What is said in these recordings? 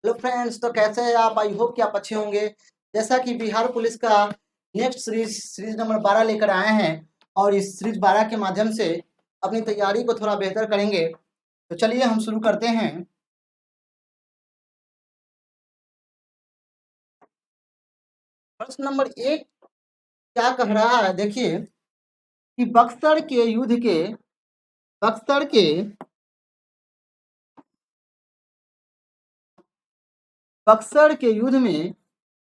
Hello friends, तो कैसे हैं आप? आई होप कि आप अच्छे होंगे। जैसा कि बिहार पुलिस का नेक्स्ट सीरीज नंबर 12 लेकर आए हैं और इस सीरीज 12 के माध्यम से अपनी तैयारी को थोड़ा बेहतर करेंगे। तो चलिए हम शुरू करते हैं। प्रश्न नंबर 1 क्या कह रहा है, देखिए कि बक्सर के युद्ध में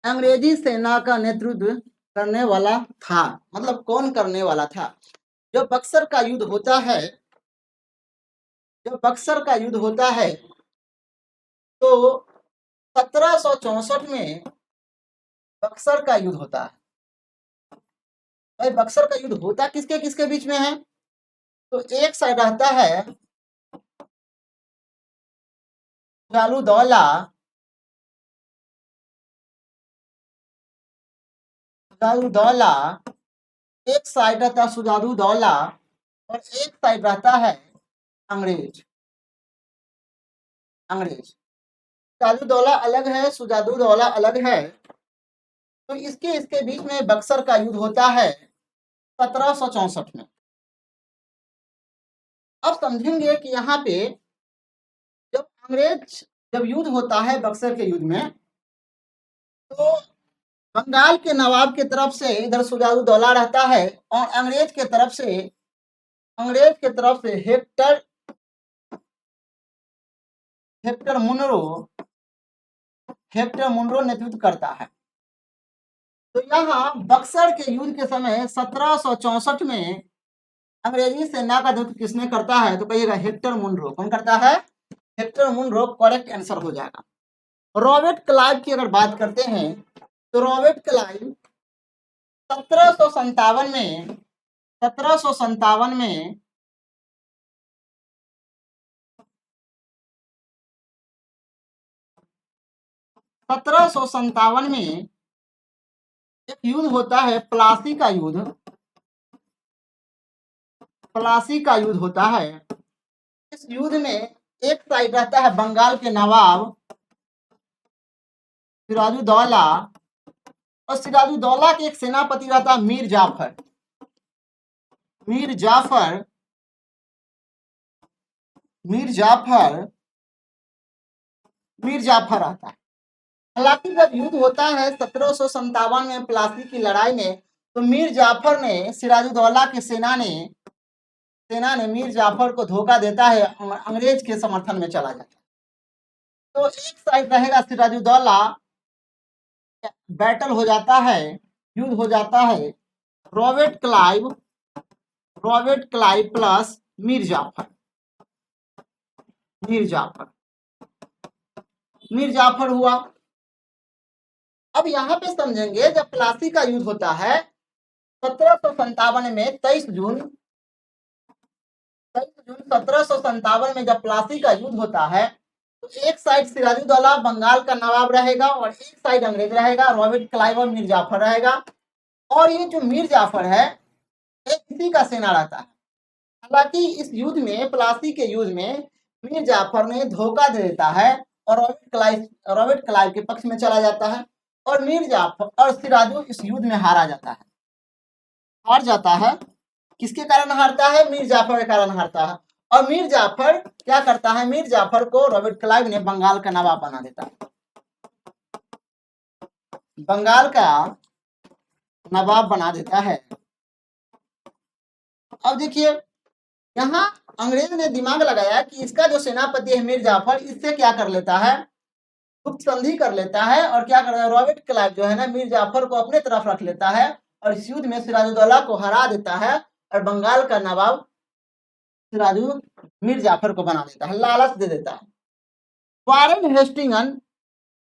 अंग्रेजी सेना का नेतृत्व करने वाला था। मतलब कौन करने वाला था? जब बक्सर का युद्ध होता है तो 1764 में बक्सर का युद्ध होता है। भाई, बक्सर का युद्ध होता किसके किसके बीच में है? तो एक साइड रहता है सुजाउद्दौला एक साइड रहता है सुजाउद्दौला और एक साइड रहता है अंग्रेज। सुजाउद्दौला अलग है, सुजाउद्दौला अलग है। तो इसके बीच में बक्सर का युद्ध होता है 1764 में। अब समझेंगे कि यहाँ पे जब युद्ध होता है बक्सर के युद्ध में, तो बंगाल के नवाब की तरफ से इधर सुजाउद्दौला रहता है और अंग्रेज के तरफ से हेक्टर मुनरो नेतृत्व करता है। तो यहाँ बक्सर के युद्ध के समय 1764 में अंग्रेजी सेना का नेतृत्व किसने करता है? तो कहिएगा हेक्टर मुनरो। कौन करता है? हेक्टर मुनरो करेक्ट आंसर हो जाएगा। रॉबर्ट क्लाइव की अगर बात करते हैं तो रॉबर्ट क्लाइव 1757 में 1757 में एक युद्ध होता है, प्लासी का युद्ध होता है। इस युद्ध में एक साइड रहता है बंगाल के नवाब सिराजुद्दौला और सिराजुद्दौला के एक सेनापति रहता है मीर जाफर आता है। हालांकि जब युद्ध होता है 1757 में प्लासी की लड़ाई में, तो मीर जाफर ने सिराजुद्दौला की सेना ने मीर जाफर को धोखा देता है और अंग्रेज के समर्थन में चला जाता है। तो एक साइड रहेगा सिराजुद्दौला, बैटल हो जाता है, युद्ध हो जाता है Robert Clive plus Mir Jafar हुआ। अब यहाँ पे समझेंगे, जब प्लासी का युद्ध होता है 1757 में 23 जून 1757 में जब प्लासी का युद्ध होता है, तो एक साइड सिराजुद्दौला बंगाल का नवाब रहेगा और एक साइड अंग्रेज रहेगा, रॉबर्ट क्लाइव और मीर जाफर रहेगा। और ये जो मीर जाफर है इसी का सेना रहता है। हालांकि इस युद्ध में, प्लासी के युद्ध में, मीर जाफर ने धोखा दे देता है और रॉबर्ट क्लाइव के पक्ष में चला जाता है और मीर जाफर और सिराजू इस युद्ध में हार जाता है। किसके कारण हारता है? मीर जाफर के कारण हारता है। और मीर जाफर क्या करता है? मीर जाफर को रॉबर्ट क्लाइव ने बंगाल का नवाब बना देता है। अब देखिए, यहाँ अंग्रेज ने दिमाग लगाया कि इसका जो सेनापति है मीर जाफर, इससे क्या कर लेता है? गुप्त संधि कर लेता है और क्या करता है? रॉबर्ट क्लाइव जो है ना, मीर जाफर को अपने तरफ रख लेता है और इस युद्ध में सिराजुद्दौला को हरा देता है और बंगाल का नवाब सिराजू मीर जाफर को बना देता है, लालच दे देता है। वारेन हेस्टिंगस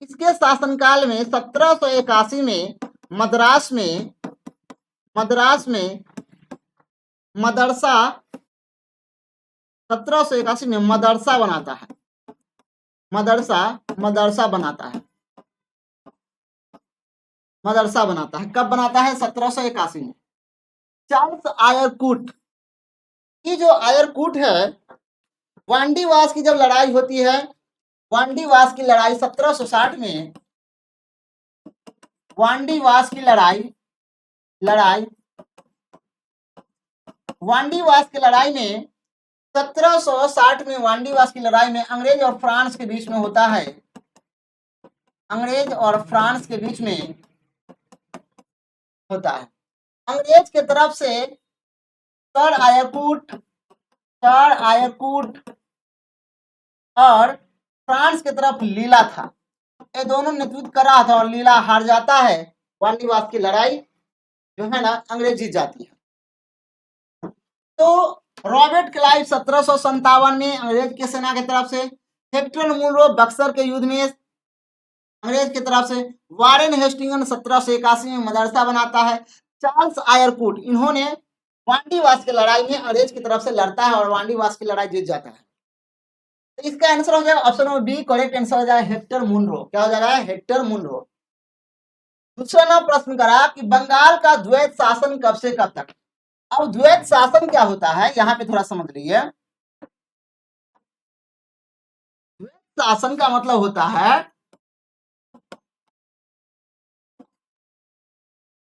इसके शासनकाल में 1781 में मद्रास में मदरसा 1781 में मदरसा बनाता है। कब बनाता है? 1781 में। चार्ल्स आयरकूट, ये जो आयरकूट है, वांडीवास की जब लड़ाई होती है, वांडीवास की लड़ाई 1760 में, वांडीवास की वांडीवास की लड़ाई में 1760 में वांडीवास की लड़ाई में अंग्रेज और फ्रांस के बीच में होता है, अंग्रेज और फ्रांस के बीच में होता है। अंग्रेज की तरफ से सर आयरकूट और फ्रांस की तरफ लीला था, ये दोनों नेतृत्व कर रहा था और लीला हार जाता है। वांडीवास की लड़ाई जो है ना अंग्रेज जीत जाती है। तो रॉबर्ट क्लाइव 1757 में अंग्रेज की सेना की तरफ से, हेक्टर मुनरो बक्सर के युद्ध में अंग्रेज की तरफ से, वारेन हेस्टिंग्स 1781 में मदरसा बनाता है, चार्ल्स आयरकूट इन्होंने वांडीवास की लड़ाई में अंग्रेज की तरफ से लड़ता है और वांडीवास की लड़ाई जीत जाता है। तो इसका आंसर हो जाएगा option number B, correct answer हो जाएगा हेक्टर मुनरो। क्या हो जाएगा? Hector Munro. दूसरा नंबर प्रश्न करा कि बंगाल का द्वैत शासन कब से कब तक। अब द्वैत शासन क्या होता है यहाँ पे थोड़ा समझ लीजिए। द्वैत शासन का मतलब होता है,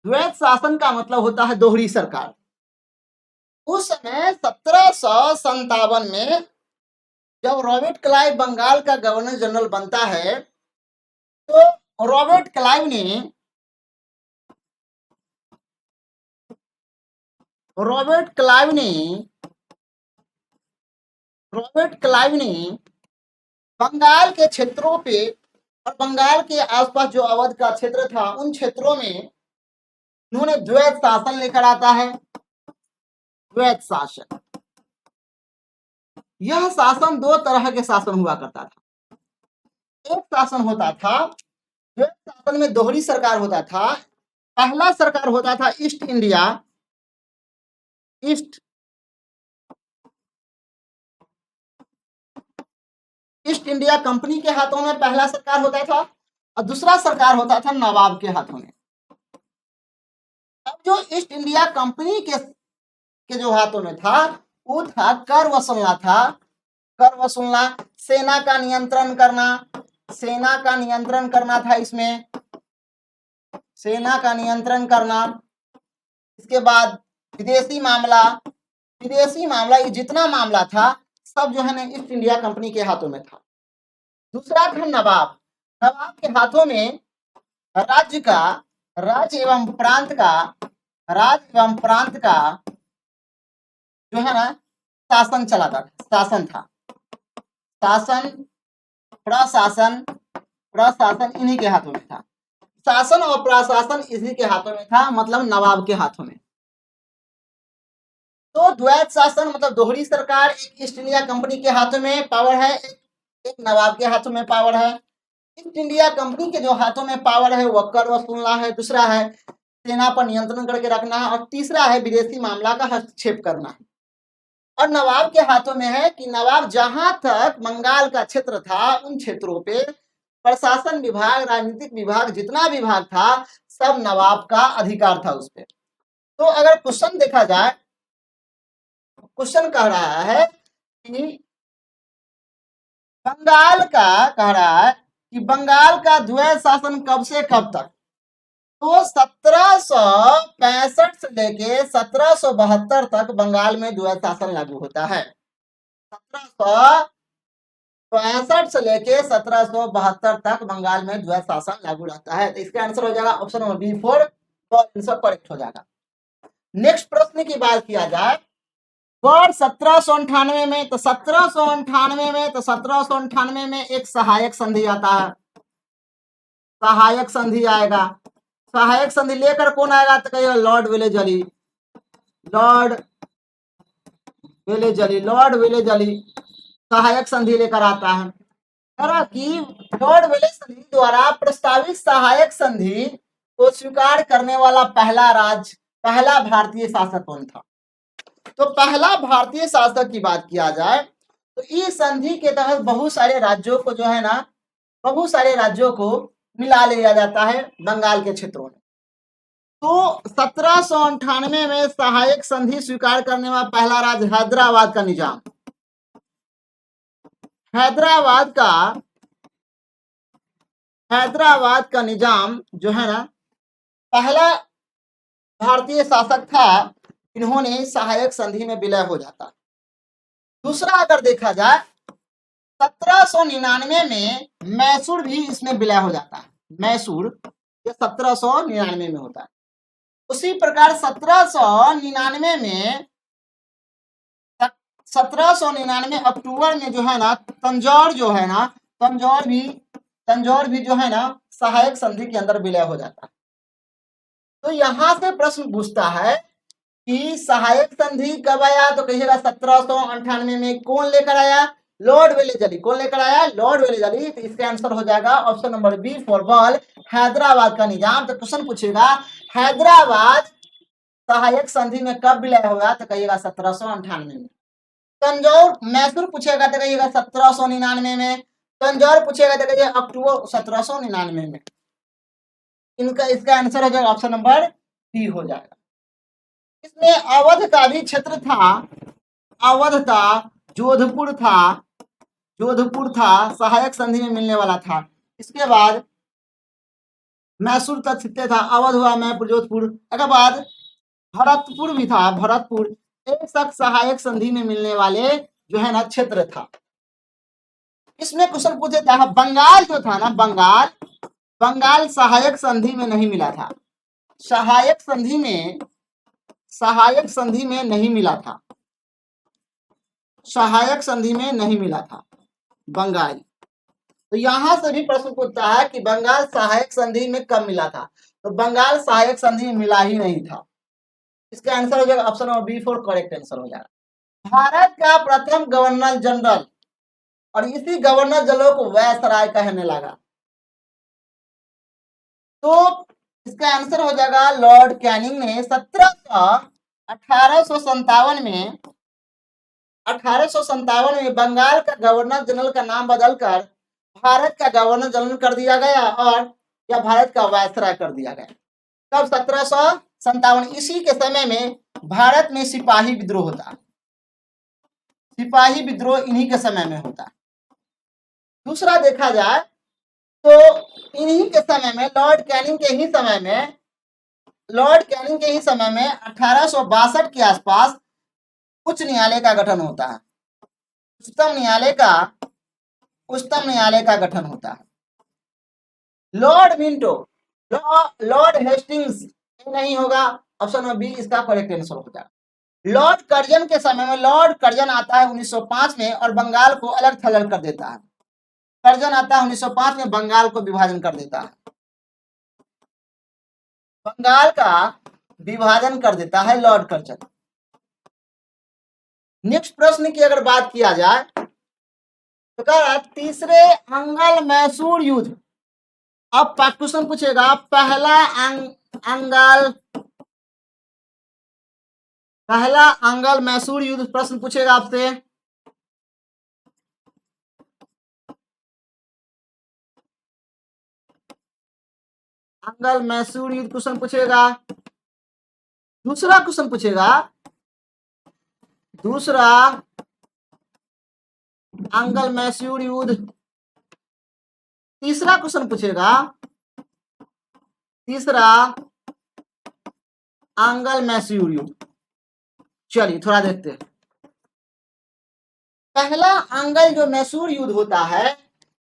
द्वैत शासन का मतलब होता है दोहरी सरकार। उस समय 1757 में जब रॉबर्ट क्लाइव बंगाल का गवर्नर जनरल बनता है तो रॉबर्ट क्लाइव ने बंगाल के क्षेत्रों पे और बंगाल के आसपास जो अवध का क्षेत्र था उन क्षेत्रों में उन्होंने द्वैत शासन लेकर आता है। द्वैत शासन, यह शासन दो तरह के शासन हुआ करता था। एक शासन होता था, द्वैत शासन में दोहरी सरकार होता था। पहला सरकार होता था ईस्ट इंडिया कंपनी के हाथों में पहला सरकार होता था और दूसरा सरकार होता था नवाब के हाथों में। अब जो ईस्ट इंडिया कंपनी के जो हाथों में था वो था कर वसूलना, सेना का नियंत्रण करना था इसमें, सेना का नियंत्रण करना। इसके बाद विदेशी मामला, ये जितना मामला था सब जो है ना ईस्ट इंडिया कंपनी के हाथों में था। दूसरा था नवाब के हाथों में राज्य एवं प्रांत का जो है ना शासन चलाता था, शासन था। प्रशासन इन्हीं के हाथों में था। शासन और प्रशासन इसी के हाथों में था, मतलब नवाब के हाथों में। तो द्वैत शासन मतलब दोहरी सरकार, एक ईस्ट इंडिया कंपनी के हाथों में पावर है, एक नवाब के हाथों में पावर है। ईस्ट इंडिया कंपनी के जो हाथों में पावर है वह कर वसूलना है, दूसरा है सेना पर नियंत्रण करके रखना है और तीसरा है विदेशी मामला का हस्तक्षेप करना है। और नवाब के हाथों में है कि नवाब जहां तक बंगाल का क्षेत्र था उन क्षेत्रों पे प्रशासन विभाग, राजनीतिक विभाग, जितना विभाग था सब नवाब का अधिकार था उस पर। तो अगर क्वेश्चन देखा जाए, क्वेश्चन कह रहा है कि बंगाल का द्वैत शासन कब से कब तक। तो 1765 से लेके 1772 तक बंगाल में द्वैत शासन लागू होता है। 1765 से लेके 1772 तक बंगाल में द्वैत शासन लागू रहता है। तो इसका आंसर हो जाएगा ऑप्शन नंबर बी 4, तो आंसर करेक्ट हो जाएगा। नेक्स्ट प्रश्न की बात किया जाए, वर्ष 1798 में, तो 1798 में एक सहायक संधि आता है। सहायक संधि आएगा, सहायक संधि लेकर कौन आएगा तो कहिए लॉर्ड विलेजली सहायक संधि लेकर आता है। कि लॉर्ड विलेजली द्वारा प्रस्तावित सहायक संधि को स्वीकार करने वाला पहला भारतीय शासक कौन था। तो पहला भारतीय शासक की बात किया जाए तो इस संधि के तहत बहुत सारे राज्यों को मिला लिया जाता है बंगाल के क्षेत्रों में। तो 1798 में सहायक संधि स्वीकार करने वाला पहला राज्य हैदराबाद का हैदराबाद का निजाम जो है ना, पहला भारतीय शासक था, इन्होंने सहायक संधि में विलय हो जाता। दूसरा अगर देखा जाए 1799 में मैसूर भी इसमें विलय हो जाता है। मैसूर ये 1799 में होता है। उसी प्रकार 1799 अक्टूबर में जो है ना, तंजौर जो है ना, तंजौर भी जो है ना सहायक संधि के अंदर विलय हो जाता है। तो यहां से प्रश्न पूछता है कि सहायक संधि कब आया, तो कहिएगा 1798 में। कौन लेकर आया? Lord Wellesley. कौन लेकर आया? Lord Wellesley. तो इसका आंसर हो जाएगा option number B for ball, Hyderabad का निजाम। तो क्वेश्चन पूछेगा हैदराबाद सहायक संधि में कब विलय हुआ, तो कहिएगा 1798 में। तंजौर मैसूर पूछेगा तो कहिएगा 1799 में। तंजौर पूछेगा तो कहिएगा अक्टूबर 1799 में। इसका आंसर हो जाएगा ऑप्शन नंबर डी हो जाएगा। इसमें अवध का भी क्षेत्र था, अवध था, जोधपुर था, सहायक संधि में मिलने वाला था। इसके बाद मैसूर तक क्षेत्र था, अवध हुआ, मैपुर, जोधपुर। इसके बाद भरतपुर भी था, भरतपुर एक तक सहायक संधि में मिलने वाले जो है ना क्षेत्र था। इसमें क्वेश्चन पूछे था बंगाल जो था ना, बंगाल सहायक संधि में नहीं मिला था। सहायक संधि में नहीं मिला था। सहायक संधि में नहीं मिला था बंगाल। तो यहां से भी प्रश्न पूछता है कि बंगाल सहायक संधि में कब मिला था, तो बंगाल सहायक संधि में मिला ही नहीं था। इसका आंसर हो जाएगा option number B for correct answer हो जाएगा। भारत का प्रथम गवर्नर जनरल, और इसी गवर्नर जनरल को वायसराय कहने लगा, तो इसका आंसर हो जाएगा लॉर्ड कैनिंग ने 1857 में बंगाल का गवर्नर जनरल का नाम बदलकर भारत का गवर्नर जनरल कर दिया गया, और यह भारत का वायसराय कर दिया गया। कब? 1757। इसी के समय में भारत में सिपाही विद्रोह होता है। सिपाही विद्रोह इन्हीं के समय में होता है। दूसरा देखा जाए तो इन्हीं के समय में, लॉर्ड कैनिंग के ही समय में 1862 के आसपास उच्च न्यायालय का गठन होता है। उच्चतम न्यायालय का गठन होता है। लॉर्ड मिंटो, लॉर्ड हेस्टिंग्स नहीं होगा, ऑप्शन नंबर बी इसका करेक्ट आंसर हो जाएगा। लॉर्ड कर्जन के समय में, लॉर्ड कर्जन आता है 1905 में और बंगाल को अलग थलग कर देता है। कर्जन आता है 1905 में, बंगाल को विभाजन कर देता है। बंगाल का विभाजन कर देता है लॉर्ड कर्जन। नेक्स्ट प्रश्न की अगर बात किया जाए तो कहा तीसरे अंगल मैसूर युद्ध। अब क्वेश्चन पूछेगा पहला अंगल मैसूर युद्ध, प्रश्न पूछेगा आपसे। अंगल मैसूर युद्ध क्वेश्चन पूछेगा। दूसरा क्वेश्चन पूछेगा, दूसरा अंगल मैसूर युद्ध। तीसरा क्वेश्चन पूछेगा, तीसरा अंगल मैसूर युद्ध। चलिए थोड़ा देखते हैं। पहला अंगल जो मैसूर युद्ध होता है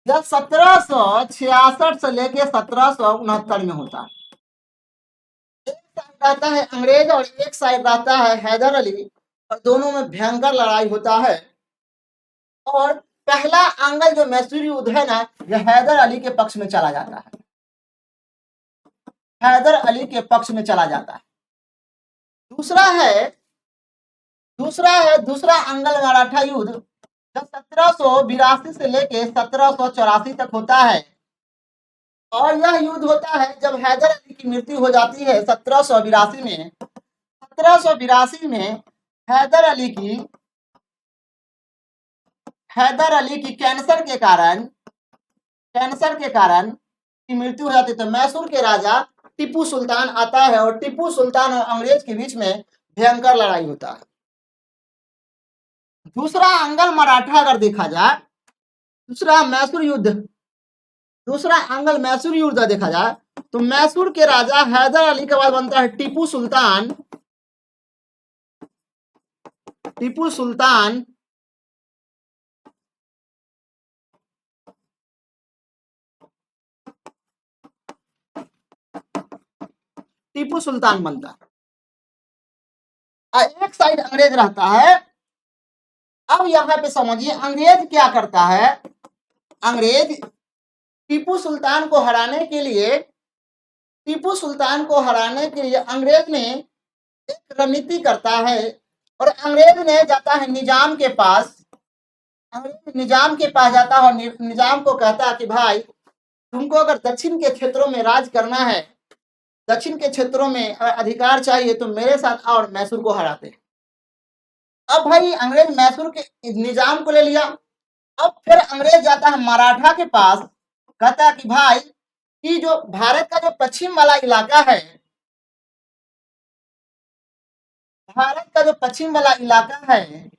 यह 1766 से लेके 1769 में होता है। एक साइड रहता है अंग्रेज और एक साइड रहता है हैदर अली, और दोनों में भयंकर लड़ाई होता है। और पहला अंगल जो मैसूर युद्ध है ना, यह हैदर अली के पक्ष में चला जाता है। हैदर अली के पक्ष में चला जाता है। दूसरा अंगल मराठा युद्ध जो 1782 से लेके 1784 तक होता है। और यह युद्ध होता है जब हैदर अली की मृत्यु हो जाती है 1782 में। 1782 में हैदर अली की कैंसर के कारण की मृत्यु हो जाती है। तो मैसूर के राजा टीपू सुल्तान आता है और टीपू सुल्तान और अंग्रेज के बीच में भयंकर लड़ाई होता है। दूसरा अंगल मराठा अगर देखा जाए, दूसरा मैसूर युद्ध दूसरा आंग्ल मैसूर युद्ध देखा जाए तो मैसूर के राजा हैदर अली के बाद बनता है टीपू सुल्तान। टीपू सुल्तान टीपू सुल्तान बनता है और एक साइड अंग्रेज रहता है। अब यहाँ पे समझिए अंग्रेज क्या करता है। अंग्रेज टीपू सुल्तान को हराने के लिए अंग्रेज ने एक रणनीति करता है और अंग्रेज ने जाता है निजाम के पास। अंग्रेज निजाम के पास जाता है और निजाम को कहता है कि भाई तुमको अगर दक्षिण के क्षेत्रों में राज करना है, दक्षिण के क्षेत्रों में अधिकार चाहिए तो मेरे साथ आओ और मैसूर को हराते हैं। अब भाई अंग्रेज मैसूर के निजाम को ले लिया। अब फिर अंग्रेज जाता है मराठा के पास, कहता है कि भाई कि जो भारत का जो पश्चिम वाला इलाका है, भारत का जो पश्चिम वाला इलाका है,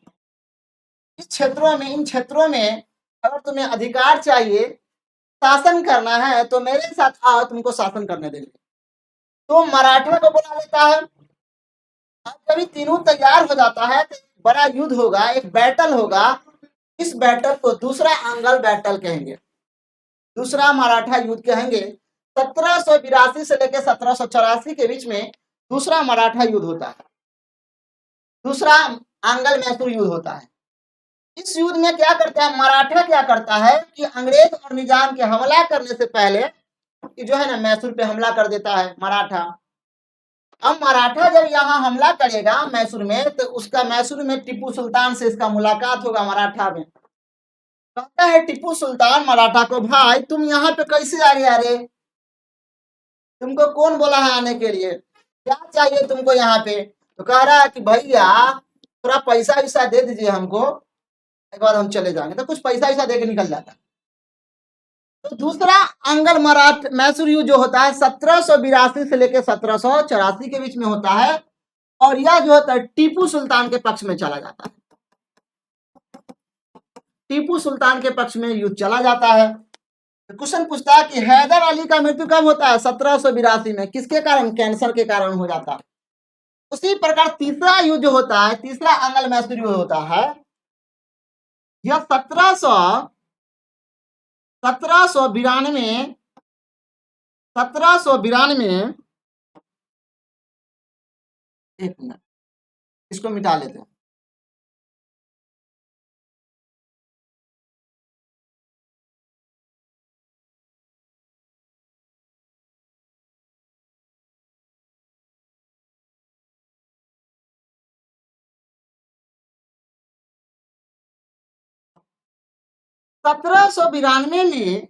इस क्षेत्रों में इन क्षेत्रों में अगर तुम्हें अधिकार चाहिए, शासन करना है तो मेरे साथ आओ, तुमको शासन करने देंगे। तो मराठा को बुला लेता है। अब जब तीनों तैयार हो जाता है तो बड़ा युद्ध होगा, एक बैटल होगा। इस बैटल को दूसरा आंगल बैटल कहेंगे, दूसरा मराठा युद्ध कहेंगे। 1782 से लेकर 1784 के बीच में दूसरा मराठा युद्ध होता है, दूसरा आंगल मैसूर युद्ध होता है। इस युद्ध में क्या करता है मराठा, क्या करता है कि अंग्रेज और निजाम के हमला करने से पहले जो है ना मैसूर पे हमला कर देता है मराठा। अब मराठा जब यहाँ हमला करेगा मैसूर में तो उसका मैसूर में टीपू सुल्तान से इसका मुलाकात होगा मराठा में। कहता है टीपू सुल्तान मराठा को, भाई तुम यहाँ पे कैसे आ गया रे, तुमको कौन बोला है आने के लिए, क्या चाहिए तुमको यहाँ पे। तो कह रहा है कि भैया थोड़ा पैसा वैसा दे दीजिए हमको, एक बार हम चले जाएंगे। तो कुछ पैसा वैसा दे के निकल जाता। तो दूसरा आंगल मराठ मैसूर युद्ध जो होता है 1782 से लेकर 1784 के बीच में होता है और यह जो होता है टीपू सुल्तान के पक्ष में चला जाता है। टीपू सुल्तान के पक्ष में युद्ध चला जाता है। तो क्वेश्चन पूछता है कि हैदर अली का मृत्यु कब होता है 1782 में, किसके कारण, कैंसर के कारण हो जाता है। उसी प्रकार तीसरा युद्ध जो होता है, तीसरा आंगल मैसूर युद्ध होता है, यह 1792 एक मिनट इसको मिटा लेते हैं। 1792 में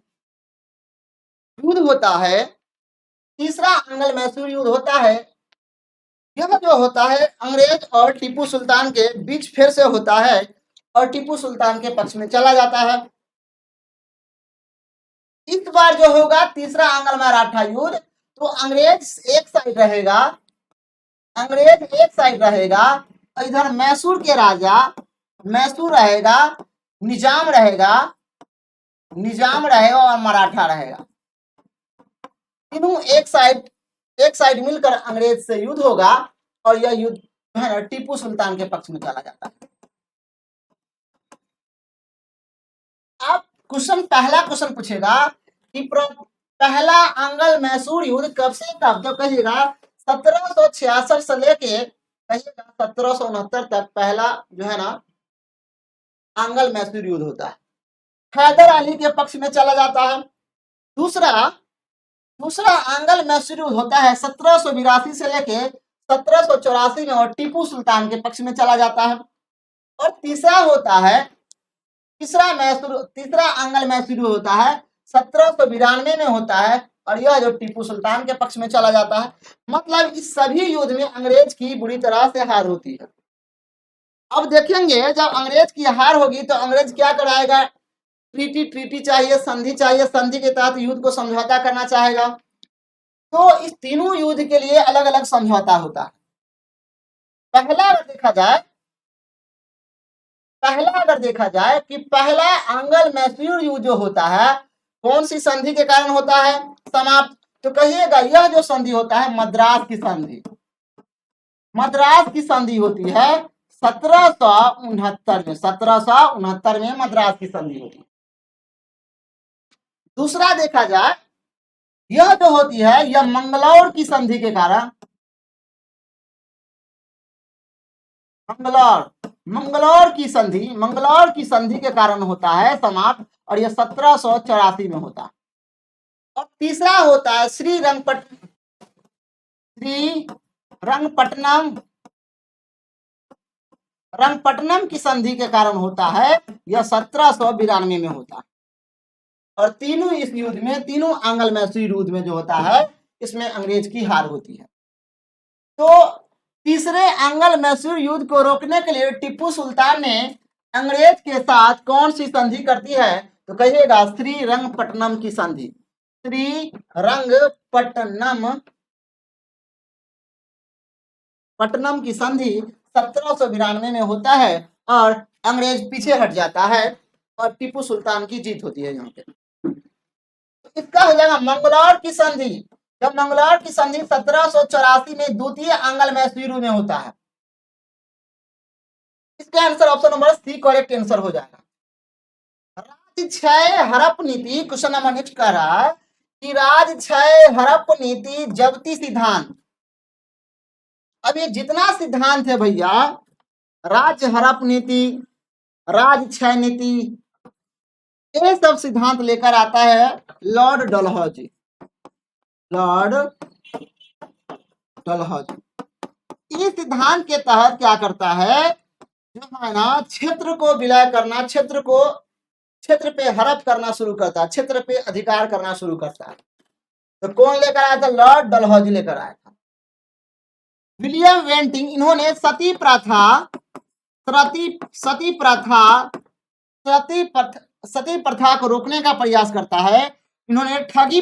युद्ध होता है, तीसरा आंगल मैसूर युद्ध होता है। यह जो होता है अंग्रेज और टीपू सुल्तान के बीच फिर से होता है और टीपू सुल्तान के पक्ष में चला जाता है। इस बार जो होगा तीसरा आंगल मराठा युद्ध, तो अंग्रेज एक साइड रहेगा, अंग्रेज एक साइड रहेगा और इधर मैसूर के राजा, मैसूर रहेगा, निजाम रहेगा, निजाम रहेगा और मराठा रहेगा। तीनों एक साइड मिलकर अंग्रेज से युद्ध होगा और यह युद्ध जो है ना टीपू सुल्तान के पक्ष में चला जाता है। अब पहला क्वेश्चन पूछेगा कि पहला आंगल मैसूर युद्ध कब से कब तक, कहिएगा 1766 से लेके कहिएगा 1769 तक पहला जो है ना आंगल मैसूर युद्ध होता है, हैदर अली के पक्ष में चला जाता है। दूसरा आंगल मैसूर युद्ध होता है 1782 से लेके 1784 में और टीपू सुल्तान के पक्ष में चला जाता है। और तीसरा आंगल मैसूर युद्ध होता है 1792 में होता है और यह जो टीपू सुल्तान के पक्ष में चला जाता है। मतलब इस सभी युद्ध में अंग्रेज की बुरी तरह से हार होती है। अब देखेंगे जब अंग्रेज की हार होगी तो अंग्रेज क्या कराएगा, ट्रीटी चाहिए, संधि चाहिए, संधि के तहत युद्ध को समझौता करना चाहेगा। तो इस तीनों युद्ध के लिए अलग अलग समझौता होता है। पहला अगर देखा जाए कि पहला आंगल मैसूर युद्ध जो होता है कौन सी संधि के कारण होता है समाप्त? तो कहिएगा यह जो संधि होता है मद्रास की संधि, मद्रास की संधि होती है 1769 में, 1769 में मद्रास की संधि होती है। दूसरा देखा जाए, यह जो होती है यह मंगलौर की संधि के कारण, मंगलौर की संधि के कारण होता है समाप्त, और यह 1784 में होता है। और तीसरा होता है रंगपट्टनम की संधि के कारण होता है, यह 1792 में होता है। और तीनों इस युद्ध में, तीनों आंग्ल मैसूर युद्ध में जो होता है इसमें अंग्रेज की हार होती है। तो तीसरे आंग्ल मैसूर युद्ध को रोकने के लिए टीपू सुल्तान ने अंग्रेज के साथ कौन सी संधि करती है? तो कहिएगा श्रीरंगपट्टनम की संधि, श्रीरंगपट्टनम की संधि 1792 में होता है, और अंग्रेज पीछे हट जाता है और टीपू सुल्तान की जीत होती है यहाँ पे। इसका हो जाएगा मंगलौर की संधि। जब मंगलौर की संधि 1784 में द्वितीय आंग्ल मैसूर में होता है, इसका answer option number C correct answer हो जाएगा। राजक्षय हड़प नीति, क्वेश्चन नंबर नेक्स्ट कह रहा है कि राजक्षय हड़प नीति जब्ती सिद्धांत, अब ये जितना सिद्धांत है भैया, राज्य हड़प नीति, राजक्षय नीति, ये सब सिद्धांत लेकर आता है लॉर्ड डलहौजी। इस सिद्धांत के तहत क्या करता है, जो है ना क्षेत्र को विलय करना, क्षेत्र पे हड़प करना शुरू करता है, क्षेत्र पे अधिकार करना शुरू करता है। तो कौन लेकर आया था? लॉर्ड डलहौजी लेकर आया था। विलियम वेंटिंग, इन्होंने सती प्रथा को रोकने का प्रयास करता है। इन्होंने ठगी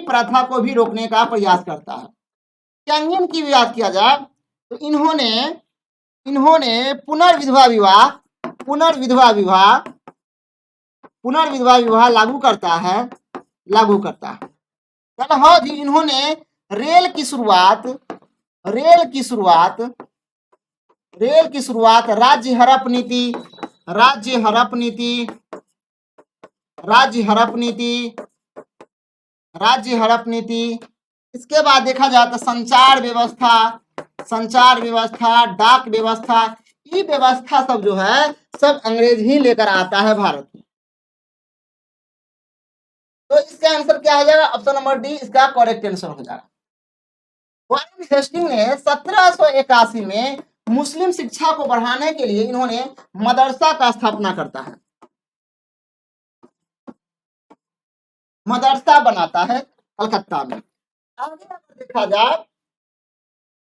प्रथा को भी रोकने का प्रयास करता है। कैंगियन की भी बात किया जाए तो इन्होंने पुनर्विधवा विवाह लागू करता है। डलहौजी इन्होंने रेल की शुरुआत राज्य हड़प नीति, इसके बाद देखा जाए तो संचार व्यवस्था, डाक व्यवस्था, ये व्यवस्था सब जो है सब अंग्रेज ही लेकर आता है भारत में। तो इसका आंसर क्या हो जाएगा? ऑप्शन नंबर डी इसका करेक्ट आंसर हो जाएगा। वॉरेन हेस्टिंग ने 1781 में मुस्लिम शिक्षा को बढ़ाने के लिए इन्होंने मदरसा का स्थापना करता है, मदरसा बनाता है कलकत्ता में। आगे अगर देखा जाए,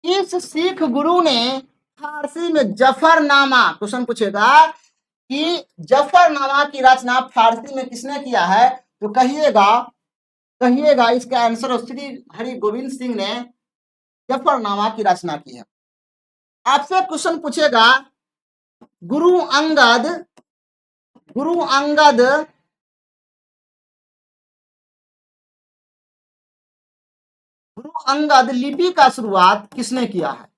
इस सिख गुरु ने फारसी में जफरनामा, क्वेश्चन पूछेगा कि जफरनामा की रचना फारसी में किसने किया है? तो कहिएगा इसका आंसर श्री हरि गोविंद सिंह ने जफरनामा की रचना की है। आपसे क्वेश्चन पूछेगा गुरु अंगद लिपि का शुरुआत किसने किया है?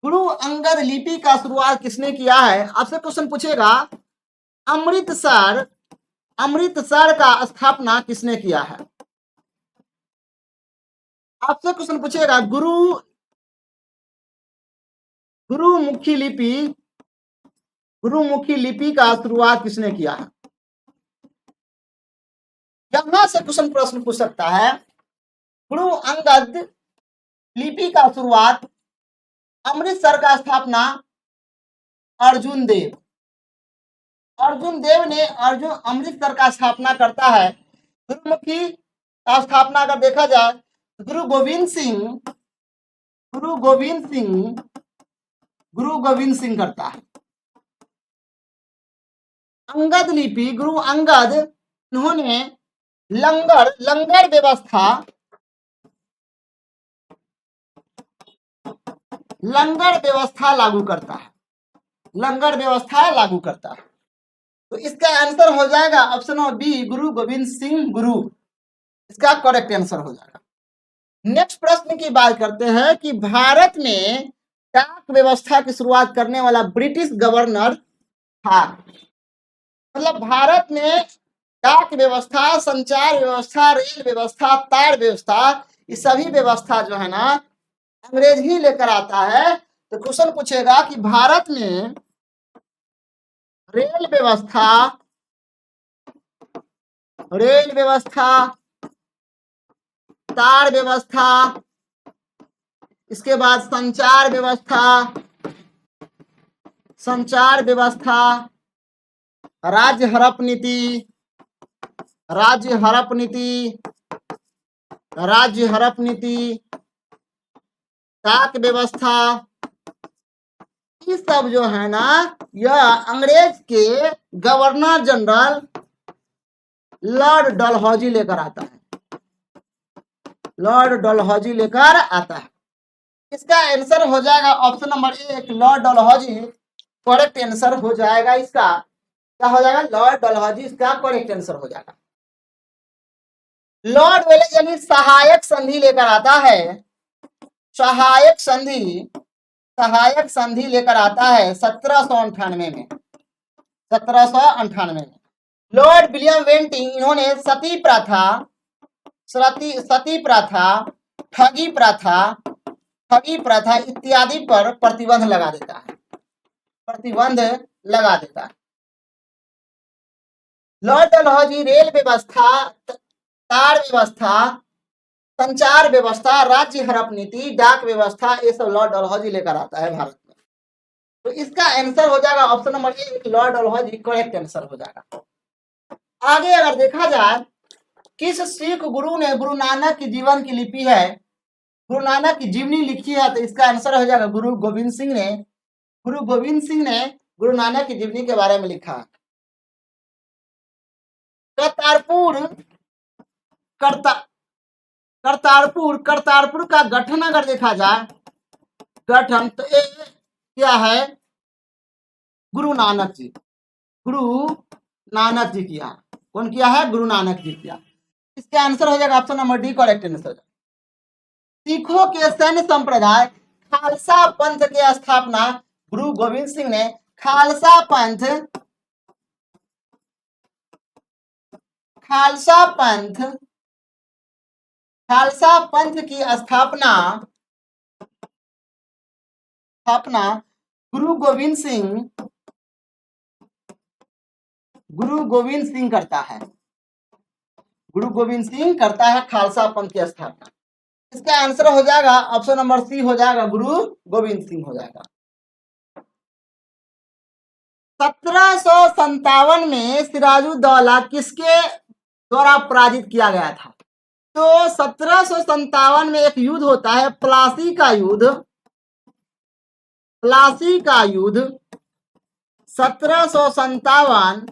गुरु अंगद लिपि का शुरुआत किसने किया है? आपसे क्वेश्चन पूछेगा अमृतसर का स्थापना किसने किया है? आपसे क्वेश्चन पूछेगा गुरुमुखी लिपि का शुरुआत किसने किया है? यहां से क्वेश्चन प्रश्न पूछ सकता है गुरु अंगद लिपि का शुरुआत, अमृतसर का स्थापना अर्जुन देव ने अमृतसर का स्थापना करता है। गुरुमुखी का स्थापना अगर देखा जाए गुरु गोविंद सिंह करता है। अंगद लिपि गुरु अंगद, इन्होंने लंगर व्यवस्था लागू करता है। तो इसका आंसर हो जाएगा ऑप्शन नंबर बी, गुरु गोविंद सिंह गुरु, इसका करेक्ट आंसर हो जाएगा। नेक्स्ट प्रश्न की बात करते हैं कि भारत में डाक व्यवस्था की शुरुआत करने वाला ब्रिटिश गवर्नर था। मतलब भारत में डाक व्यवस्था, संचार व्यवस्था, रेल व्यवस्था, तार व्यवस्था, ये सभी व्यवस्था जो है ना अंग्रेज ही लेकर आता है। तो क्वेश्चन पूछेगा कि भारत में रेल व्यवस्था, रेल व्यवस्था, तार व्यवस्था, इसके बाद संचार व्यवस्था, संचार व्यवस्था, राज्य हड़प नीति, राज्य हड़प नीति, राज्य हड़प नीति, डाक व्यवस्था, ये सब जो है ना यह अंग्रेज के गवर्नर जनरल लॉर्ड डलहौजी लेकर आता है, लॉर्ड डलहौजी लेकर आता है। इसका आंसर हो जाएगा ऑप्शन नंबर एक, लॉर्ड डलहौजी करेक्ट आंसर हो जाएगा। इसका क्या हो जाएगा, लॉर्ड डलहौजी इसका करेक्ट आंसर हो जाएगा। लॉर्ड वेलेस यानी सहायक संधि लेकर आता है, सहायक संधि, सहायक संधि लेकर आता है 1798 में, 1798 में। लॉर्ड विलियम बेंटिंक इन्होंने सती प्रथा, सती प्रथा, ठगी प्रथा, ठगी प्रथा इत्यादि पर प्रतिबंध लगा देता है, प्रतिबंध लगा देता है। लॉर्ड डलहौजी रेल व्यवस्था, तार व्यवस्था, संचार व्यवस्था, राज्य हड़प नीति, डाक व्यवस्था, ये सब लॉर्ड डलहौजी लेकर आता है भारत में। तो इसका आंसर हो जाएगा ऑप्शन नंबर एक, लॉर्ड डलहौजी करेक्ट आंसर हो जाएगा। आगे अगर देखा जाए किस सिख गुरु ने गुरु नानक की जीवन की लिपि है, गुरु नानक की जीवनी लिखी है, तो इसका आंसर हो जाएगा गुरु गोविंद सिंह ने, गुरु गोविंद सिंह ने गुरु नानक की जीवनी के बारे में लिखा। करतारपुर, करतारपुर, करतारपुर का गठन अगर देखा जाए, गठन तो ये क्या है, गुरु नानक जी, गुरु नानक जी किया। कौन किया है, गुरु नानक जी किया। इसका आंसर हो जाएगा option number D correct answer. सिखों के सैन्य संप्रदाय खालसा पंथ की स्थापना गुरु गोविंद सिंह ने खालसा पंथ, खालसा पंथ, खालसा पंथ की स्थापना, स्थापना गुरु गोविंद सिंह, गुरु गोविंद सिंह करता है, गुरु गोविंद सिंह करता है खालसा पंथ की स्थापना। इसका आंसर हो जाएगा ऑप्शन नंबर सी हो जाएगा, गुरु गोविंद सिंह हो जाएगा। 1757 में सिराजुद्दौला किसके द्वारा पराजित किया गया था? तो 1757 में एक युद्ध होता है, प्लासी का युद्ध, प्लासी का युद्ध। 1757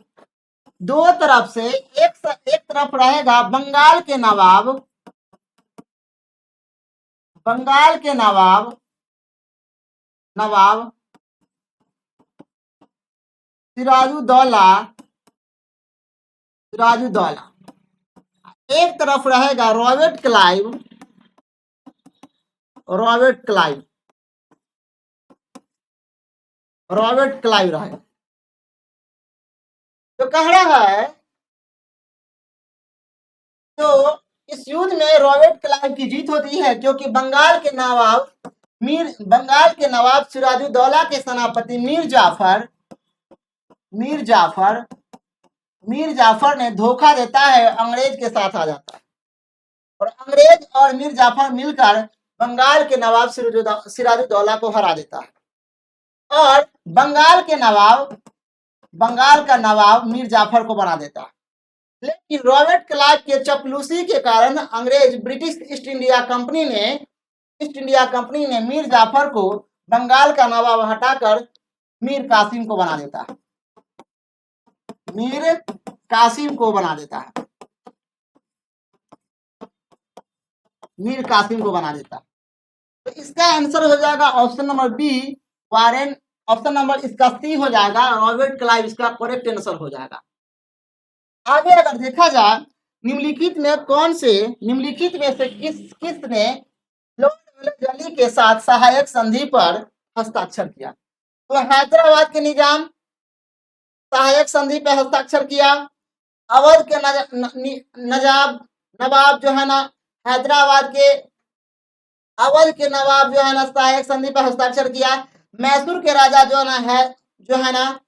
दो तरफ से, एक तरफ रहेगा बंगाल के नवाब, बंगाल के नवाब, नवाब सिराजुद्दौला, सिराजुद्दौला। एक तरफ रहेगा Robert Clive, Robert Clive, Robert Clive रहेगा। तो कह रहा है तो इस युद्ध में रॉबर्ट क्लाइव की जीत होती है, क्योंकि बंगाल के नवाब सिराजुद्दौला के सेनापति मीर जाफर ने धोखा देता है, अंग्रेज के साथ आ जाता है और अंग्रेज और मीर जाफर मिलकर बंगाल के नवाब सिराजुद्दौला को हरा देता है और बंगाल का नवाब मीर जाफर को बना देता है। लेकिन रॉबर्ट क्लाइव के चपलूसी के कारण अंग्रेज ब्रिटिश ईस्ट इंडिया कंपनी ने मीर जाफर को बंगाल का नवाब हटाकर मीर कासिम को बना देता है, मीर कासिम को बना देता है, मीर कासिम को बना देता है। तो इसका आंसर हो जाएगा option number B, Warren option number इसका सी हो जाएगा, रॉबर्ट क्लाइव इसका करेक्ट आंसर हो जाएगा। आगे अगर देखा जाए निम्नलिखित में से किसने लॉर्ड वेलेस्ली के साथ सहायक संधि पर हस्ताक्षर किया? तो हैदराबाद के निजाम सहायक संधि पर हस्ताक्षर किया। अवध के नवाब जो है ना, हैदराबाद के अवध के नवाब जो है ना सहायक संधि पर हस्ताक्षर किया। मैसूर के राजा जो है ना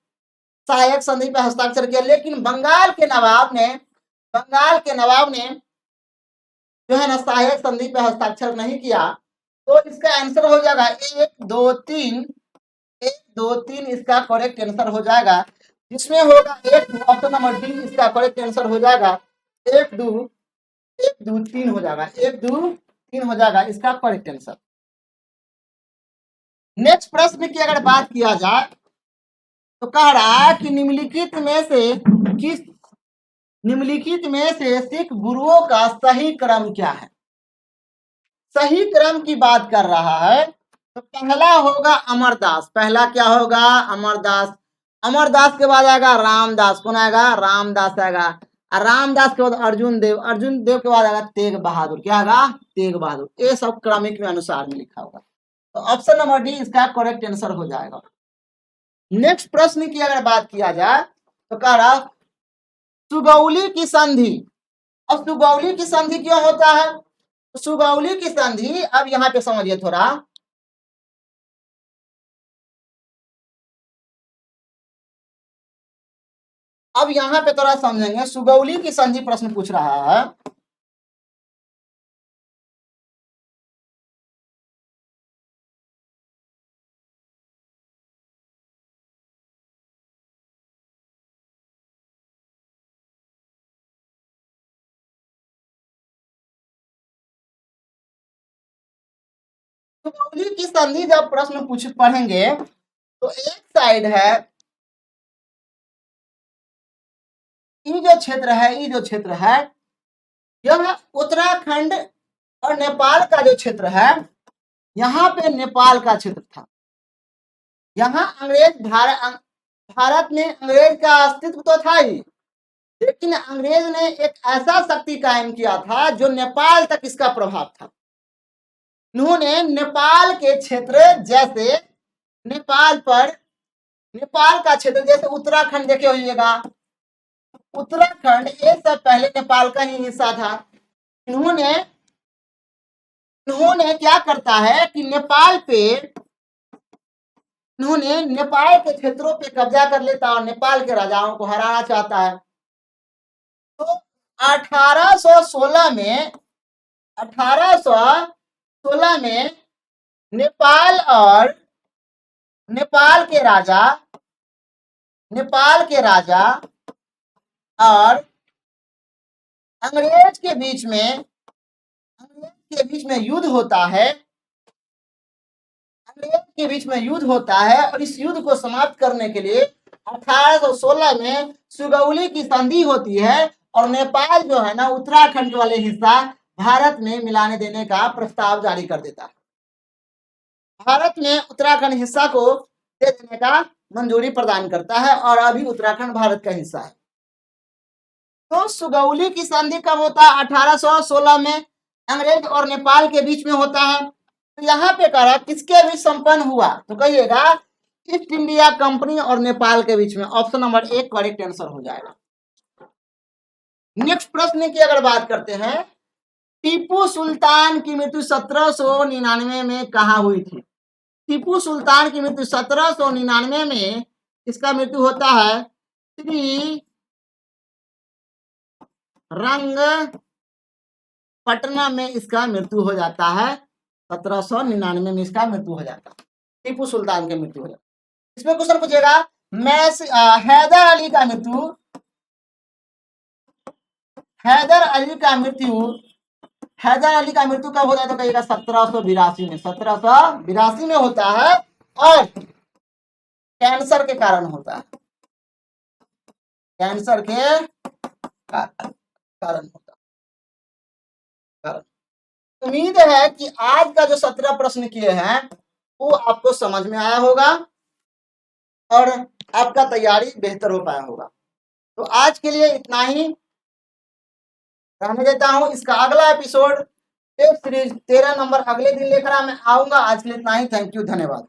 सहायक संधि पर हस्ताक्षर किया। लेकिन बंगाल के नवाब ने जो है ना सहायक संधि पर हस्ताक्षर नहीं किया। तो इसका आंसर हो जाएगा 1 2 3 1 2 3 इसका करेक्ट आंसर हो जाएगा, जिसमें होगा 1 ऑप्शन नंबर डी इसका करेक्ट आंसर हो जाएगा। 1 2 3 हो जाएगा, 1 2 3 हो जाएगा इसका करेक्ट आंसर। नेक्स्ट प्रश्न की अगर बात किया जाए तो कह रहा है कि निम्नलिखित में से सिख गुरुओं का सही क्रम क्या है? सही क्रम की बात कर रहा है तो पहला होगा अमरदास। पहला क्या होगा? अमरदास। अमरदास के बाद आएगा रामदास। कौन आएगा? रामदास आएगा। और रामदास के बाद अर्जुन देव के बाद आएगा तेग बहादुर। क्या आएगा? तेग बहादुर। ये सब क्रमिक में अनुसार में लिखा होगा। तो ऑप्शन नंबर डी इसका करेक्ट आंसर हो जाएगा। नेक्स्ट प्रश्न की अगर बात किया जाए तो कह रहा सुगौली की संधि। अब सुगौली की संधि क्यों होता है? सुगौली की संधि अब यहाँ पे समझिए थोड़ा। अब यहाँ पे थोड़ा समझेंगे। सुगौली की संधि प्रश्न पूछ रहा है। सुगौली की संधि जब प्रश्न पढ़ेंगे तो एक साइड है ये जो क्षेत्र है यह उत्तराखंड और नेपाल का जो क्षेत्र है, यहाँ पे नेपाल का क्षेत्र था। यहाँ भारत में अंग्रेज का अस्तित्व तो था ही, लेकिन अंग्रेज ने एक ऐसा शक्ति कायम किया था जो नेपाल तक इसका प्रभाव था। उन्होंने नेपाल के क्षेत्र जैसे नेपाल का क्षेत्र जैसे उत्तराखंड देखे होइएगा, उत्तराखंड ये सब पहले नेपाल का ही हिस्सा था। इन्होंने क्या करता है कि नेपाल के क्षेत्रों पे कब्जा कर लेता है और नेपाल के राजाओं को हराना चाहता है। तो 1816 में नेपाल और अंग्रेज के बीच में युद्ध होता है और इस युद्ध को समाप्त करने के लिए 1816 में सुगौली की संधि होती है और नेपाल जो है ना उत्तराखंड वाले हिस्सा भारत में मिलाने देने का प्रस्ताव जारी कर देता है। भारत में उत्तराखंड हिस्सा को दे देने का मंजूरी प्रदान करता है और अभी उत्तराखंड भारत का हिस्सा है। तो सुगौली की संधि कब होता है? 1816 में अंग्रेज और नेपाल के बीच में होता है। तो यहाँ पे कह रहा किसके बीच संपन्न हुआ? तो कहिएगा ईस्ट इंडिया कंपनी और नेपाल के बीच में। ऑप्शन नंबर 1 करेक्ट आंसर हो जाएगा। नेक्स्ट प्रश्न की अगर बात करते हैं, टीपू सुल्तान की मृत्यु 1799 में कहाँ हुई थी? टीपू सुल्तान की मृत्यु 1799 में इसका मृत्यु होता है श्री रंग पटना में इसका मृत्यु हो जाता है। 1799 में इसका मृत्यु हो जाता है, टीपू सुल्तान की मृत्यु हो जाता है। इसमें क्वेश्चन पूछेगा हैदर अली का मृत्यु कब होता है? तो कहिएगा 1782 में। 1782 में होता है और कैंसर के कारण होता है। कैंसर के कारण होता है। उम्मीद है कि आज का जो 17 प्रश्न किए हैं वो आपको समझ में आया होगा। और आपका तैयारी बेहतर हो पाया होगा। तो आज के लिए इतना ही रहने देता हूँ। इसका अगला एपिसोड टेस्ट सीरीज 13 नंबर अगले दिन लेकर मैं आऊंगा। आज के लिए इतना ही। थैंक यू, धन्यवाद।